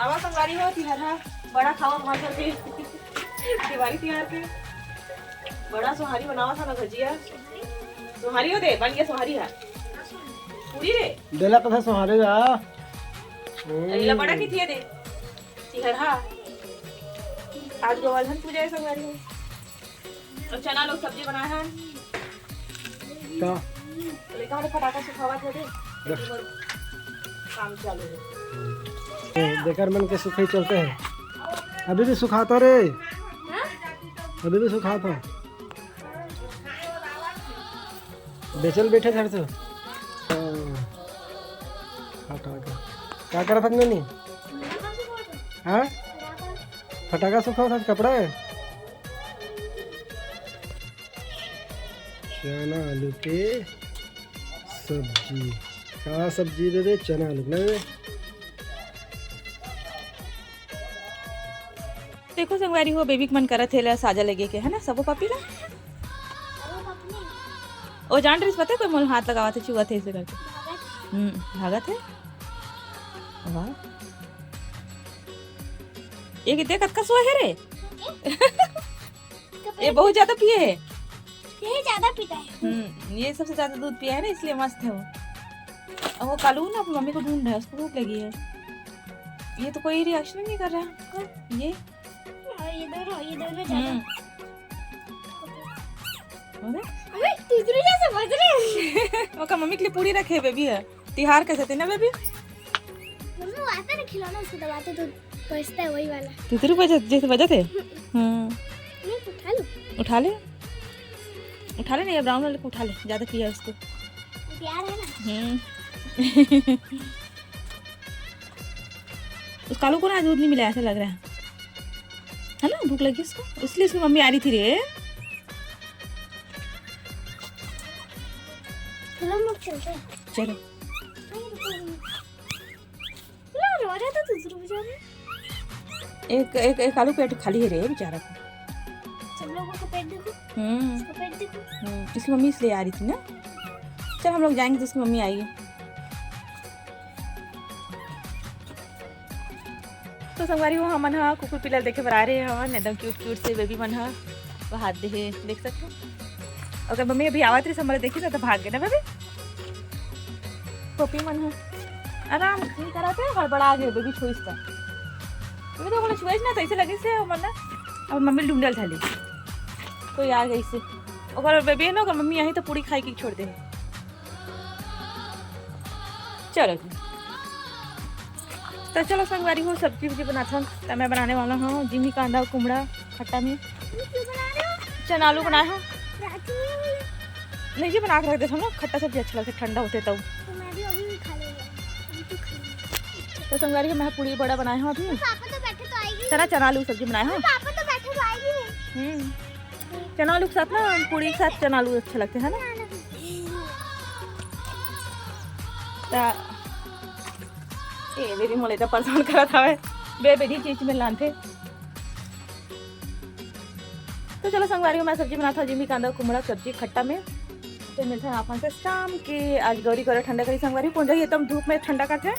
आवाज संगारी हो तिहार हा बड़ा खावा मार के दिवाली तिहार के बड़ा सोहारी बनावा था ना भजिया सोहारी हो दे बन गया सोहारी है पूरी रे देला कथा सोहारे जा अगला बड़ा की थी दे तिहार हा आज गोवर्धन पूजा है संगारी हो और चना लोग सब्जी बनाया है का लेकिन हमारे फटाका सुखावा थे दे काम चालू है बेकार मन के सुखे चलते हैं अभी भी सुखाता रे अभी भी सुखाता बेचल बैठे घर से क्या करा था नहीं हाँ फटाका सुखाओ था कपड़ा है चना आलू के सब्जी क्या सब्जी दे दे चना आलू ना दे देखो संगवारी हो बेबी मन करत है साजा लगे के है ना सबो पापी ला ओ जान रही पता है कोई मोल हाथ लगावा थे चुआ थे इसे करके भागत है वाह ये कितने कतका सोए है रे ये बहुत ज्यादा पिए है ये ज्यादा पीता है ये सबसे ज्यादा दूध पिया है ना इसलिए मस्त है वो और वो कालू ना अपनी मम्मी को ढूंढ रहा है उसको भूख लगी है ये तो कोई रिएक्शन नहीं कर रहा ये ज्यादा अबे तीसरी जैसे बज रही है ओका मम्मी के लिए पूरी रखे बेबी है तिहार कैसे थे ना बेबी मम्मी वो आता ना खिलौना उसको दबाते तो बजता है वही वाला तीसरी बजे जैसे बजे थे नहीं उठा लो उठा ले नहीं ये ब्राउन वाले को उठा ले ज्यादा पिया उसको प्यार है ना उस कालू को ना दूध नहीं मिला ऐसा लग रहा है ना भूख लगी उसको इसलिए उसकी मम्मी आ रही थी रे चलो हम लोग चलते हैं चलो रो रहा था दूसरा बेचारा एक एक एक आलू पेट खाली है रे बेचारा को सब लोगों का पेट देखो उसका पेट देखो उसकी मम्मी इसलिए आ रही थी ना चल हम लोग जाएंगे तो उसकी मम्मी आएगी तो संगवारी हो हमन हा कुकुर पिलर देखे बर आ रहे हवन एकदम क्यूट क्यूट से बेबी मन हा वो हाथ दे देख सकते हो अगर मम्मी अभी आवत रही समझ देखी ना तो भाग गए ना बेबी पपी मन हा आराम नहीं करा थे हड़बड़ा गए बेबी छुईस था बेबी तो बोले छुईस ना तो ऐसे लगे से मन ना अब मम्मी ढूंढल थाली कोई आ गई से अगर बेबी है ना अगर मम्मी आई तो पूरी खाई के छोड़ दे चलो जी तो चलो संगवारी हो सब्जी वब्जी बनाता हूँ तो मैं बनाने वाला हूँ जिमी कांदा कुमड़ा खट्टा में चना आलू बनाया हूँ नहीं जी बना के रख देता हूँ ना खट्टा सब्जी अच्छा लगता है ठंडा होते तब तो संगवारी मैं पूरी बड़ा बनाया हूँ अभी चना आलू सब्जी बनाया हूँ चना आलू के साथ ना पूरी के साथ चना आलू अच्छा लगते है ना ए बेबी मोले तो परेशान करा था बेबी चीज में लान थे तो चलो संगवारी मैं सब्जी बनाता हूँ जिमी कांदा कुमड़ा सब्जी खट्टा में तो मिलते हैं आप से शाम के आज गौरी करे ठंडा करी संगवारी पहुंच जाइए एकदम धूप में ठंडा करते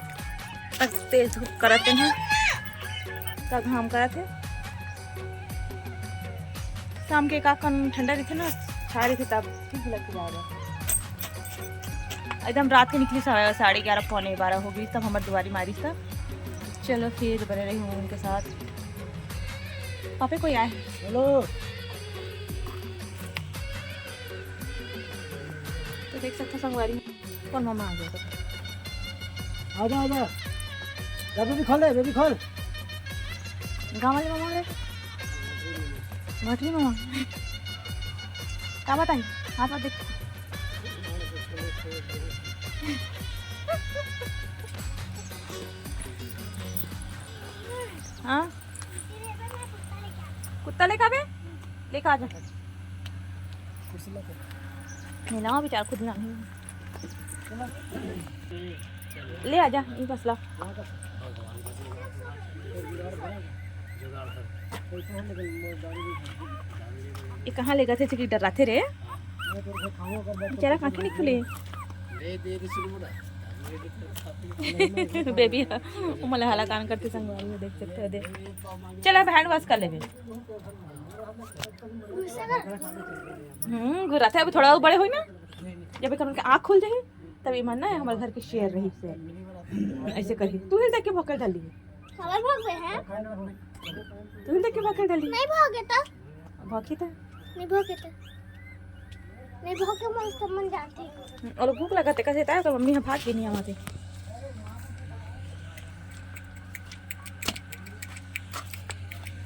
तेज धूप कराते हैं तब घाम कराते शाम के काकन ठंडा रही थी ना छा रही थी तब ठीक लग जाएगा एकदम रात के निकली 11:30 पौने 12 हो गई तब हमारी दुआरी मारी था चलो फिर बने रही हूँ उनके साथ पापे कोई आए हेलो तो देख सकते संगवारी कौन मामा आ गया आजा आजा बेबी खोल बेबी खोल गाँव वाले मामा रे भटली मामा क्या बताई हाथ हाथ देख हाँ कुत्ता लेकर बे लेकर आ जा नहीं ना बेचारा खुद ना ले आ जा ये फसला ये कहाँ ले गए थे चिकली डराते रे बेचारा आँखें नहीं खुले बेबी मला हाला कान करते संगवारी हो, देख सकते हो देख। चल अब हैंड वॉश कर लेंगे। घुराते अब थोड़ा और बड़े हुई ना, जब एक उनके आँख खुल जाए तभी मानना है हमारे घर की शेर रही से ऐसे करी। तू ही देख के भोकर डाली, खबर भागे हैं तू ही देख के भोकर डाली। नहीं भागे तो भौकी था नहीं भागे तो नहीं भागे मन सब मन जाते हैं। और भूख लगाते कैसे था तो मम्मी यहाँ भाग भी नहीं आवाते।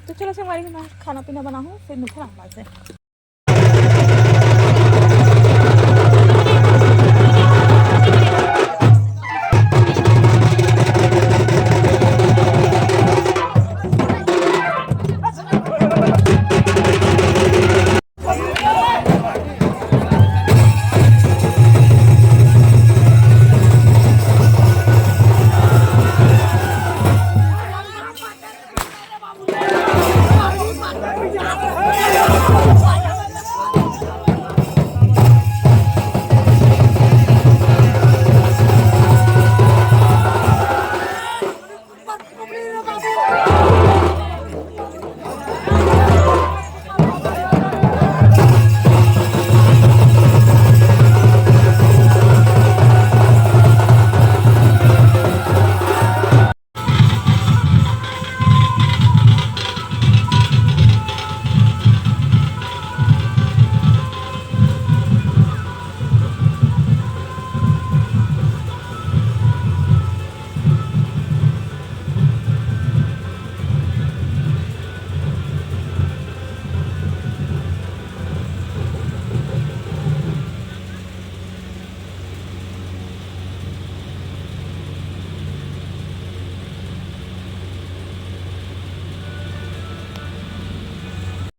तो चलो संगवारी मैं खाना पीना बनाऊँ फिर मिलते हैं आपसे।